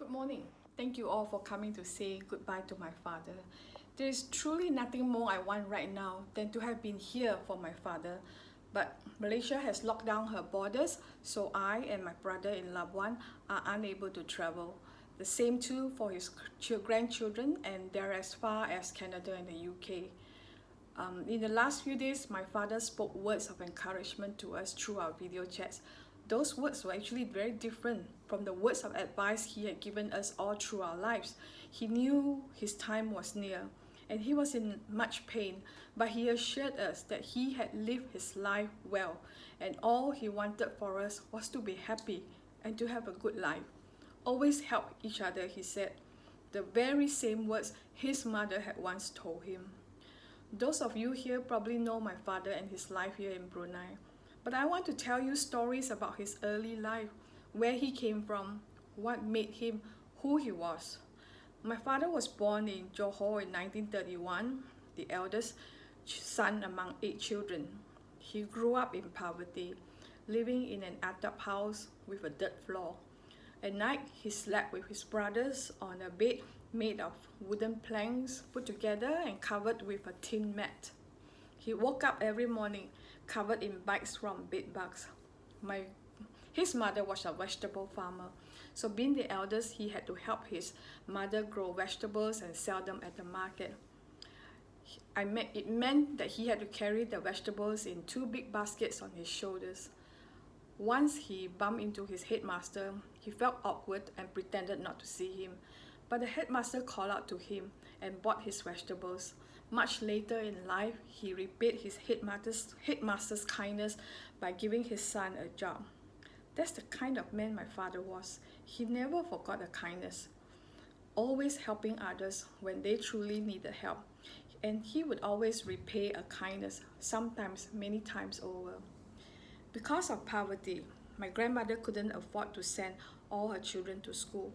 Good morning. Thank you all for coming to say goodbye to my father. There is truly nothing more I want right now than to have been here for my father. But Malaysia has locked down her borders, so I and my brother in Labuan are unable to travel. The same too for his grandchildren, and they're as far as Canada and the UK. In the last few days, my father spoke words of encouragement to us through our video chats. Those words were actually very different from the words of advice he had given us all through our lives. He knew his time was near, and he was in much pain, but he assured us that he had lived his life well, and all he wanted for us was to be happy and to have a good life. Always help each other, he said, the very same words his mother had once told him. Those of you here probably know my father and his life here in Brunei. But I want to tell you stories about his early life, where he came from, what made him who he was. My father was born in Johor in 1931, the eldest son among 8 children. He grew up in poverty, living in an atap house with a dirt floor. At night, he slept with his brothers on a bed made of wooden planks put together and covered with a tin mat. He woke up every morning covered in bites from bed bugs. His mother was a vegetable farmer, so being the eldest, he had to help his mother grow vegetables and sell them at the market. It meant that he had to carry the vegetables in 2 big baskets on his shoulders. Once he bumped into his headmaster, he felt awkward and pretended not to see him. But the headmaster called out to him and bought his vegetables. Much later in life, he repaid his headmaster's kindness by giving his son a job. That's the kind of man my father was. He never forgot a kindness, always helping others when they truly needed help. And he would always repay a kindness, sometimes many times over. Because of poverty, my grandmother couldn't afford to send all her children to school.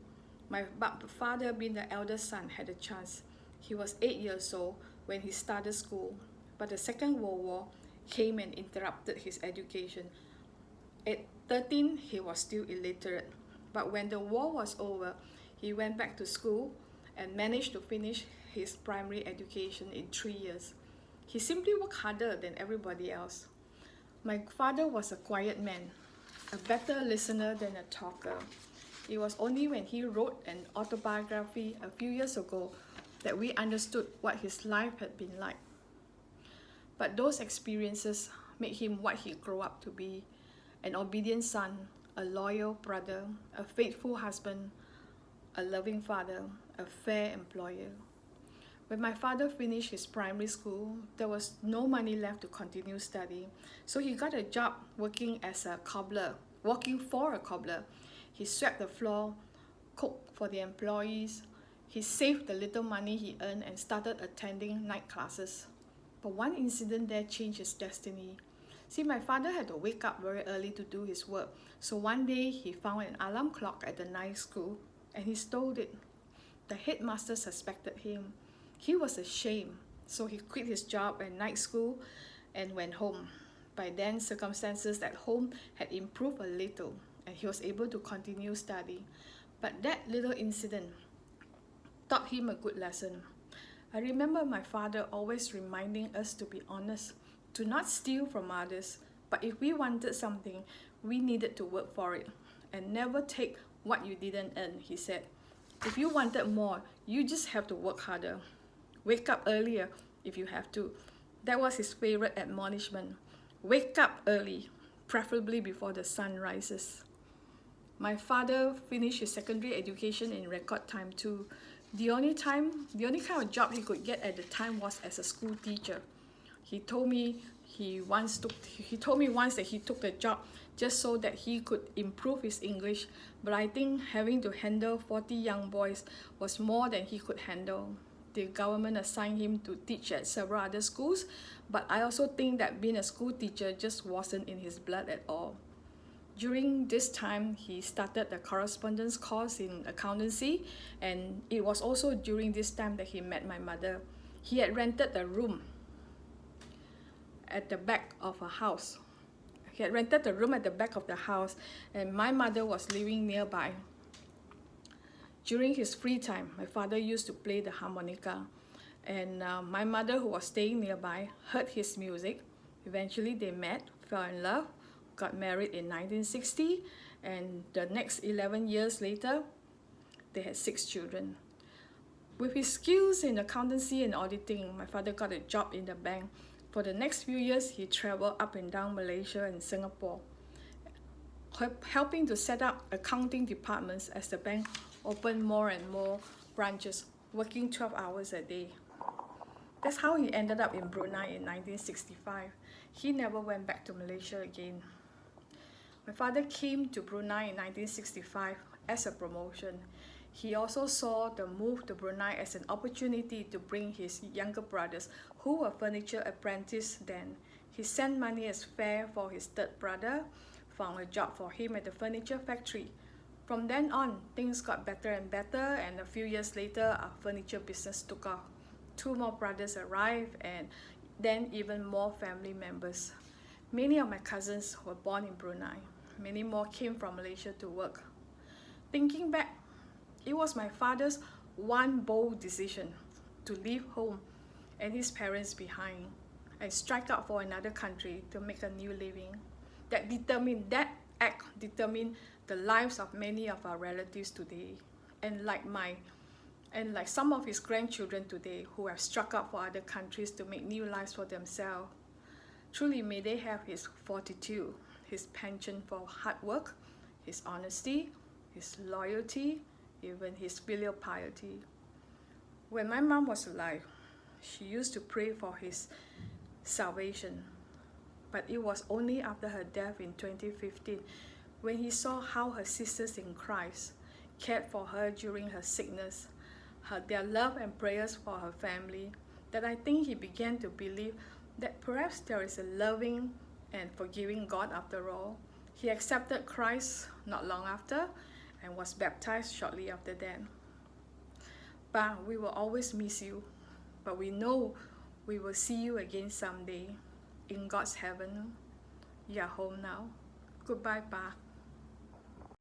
My father, being the eldest son, had a chance. He was 8 years old when he started school, but the Second World War came and interrupted his education. At 13, he was still illiterate, but when the war was over, he went back to school and managed to finish his primary education in 3 years. He simply worked harder than everybody else. My father was a quiet man, a better listener than a talker. It was only when he wrote an autobiography a few years ago that we understood what his life had been like. But those experiences made him what he grew up to be: an obedient son, a loyal brother, a faithful husband, a loving father, a fair employer. When my father finished his primary school, there was no money left to continue studying, so he got a job working for a cobbler. He swept the floor, cooked for the employees. He saved the little money he earned and started attending night classes. But one incident there changed his destiny. See, my father had to wake up very early to do his work, so one day he found an alarm clock at the night school and he stole it. The headmaster suspected him. He was ashamed, so he quit his job at night school and went home. By then, circumstances at home had improved a little, and he was able to continue studying. But that little incident taught him a good lesson. I remember my father always reminding us to be honest, to not steal from others, but if we wanted something, we needed to work for it, and never take what you didn't earn, he said. If you wanted more, you just have to work harder. Wake up earlier if you have to. That was his favorite admonishment. Wake up early, preferably before the sun rises. My father finished his secondary education in record time too. The only kind of job he could get at the time was as a school teacher. He told me once that he took the job just so that he could improve his English, but I think having to handle 40 young boys was more than he could handle. The government assigned him to teach at several other schools, but I also think that being a school teacher just wasn't in his blood at all. During this time, he started a correspondence course in accountancy, and it was also during this time that he met my mother. He had rented a room at the back of a house. And my mother was living nearby. During his free time, my father used to play the harmonica, and my mother, who was staying nearby, heard his music. Eventually they met, fell in love, got married in 1960, and the next 11 years later, they had 6 children. With his skills in accountancy and auditing, my father got a job in the bank. For the next few years, he traveled up and down Malaysia and Singapore, helping to set up accounting departments as the bank opened more and more branches, working 12 hours a day. That's how he ended up in Brunei in 1965. He never went back to Malaysia again. My father came to Brunei in 1965 as a promotion. He also saw the move to Brunei as an opportunity to bring his younger brothers, who were furniture apprentices then. He sent money as fare for his third brother, found a job for him at the furniture factory. From then on, things got better and better, and a few years later, our furniture business took off. 2 more brothers arrived, and then even more family members. Many of my cousins were born in Brunei. Many more came from Malaysia to work. Thinking back, it was my father's one bold decision to leave home and his parents behind and strike out for another country to make a new living. That act determined the lives of many of our relatives today, and like some of his grandchildren today who have struck out for other countries to make new lives for themselves. Truly, may they have his fortitude, his penchant for hard work, his honesty, his loyalty, even his filial piety. When my mom was alive, she used to pray for his salvation, but it was only after her death in 2015, when he saw how her sisters in Christ cared for her during her sickness, their love and prayers for her family, that I think he began to believe that perhaps there is a loving and forgiving God after all. He accepted Christ not long after and was baptized shortly after that. Pa, we will always miss you, but we know we will see you again someday in God's heaven. You are home now. Goodbye, Pa.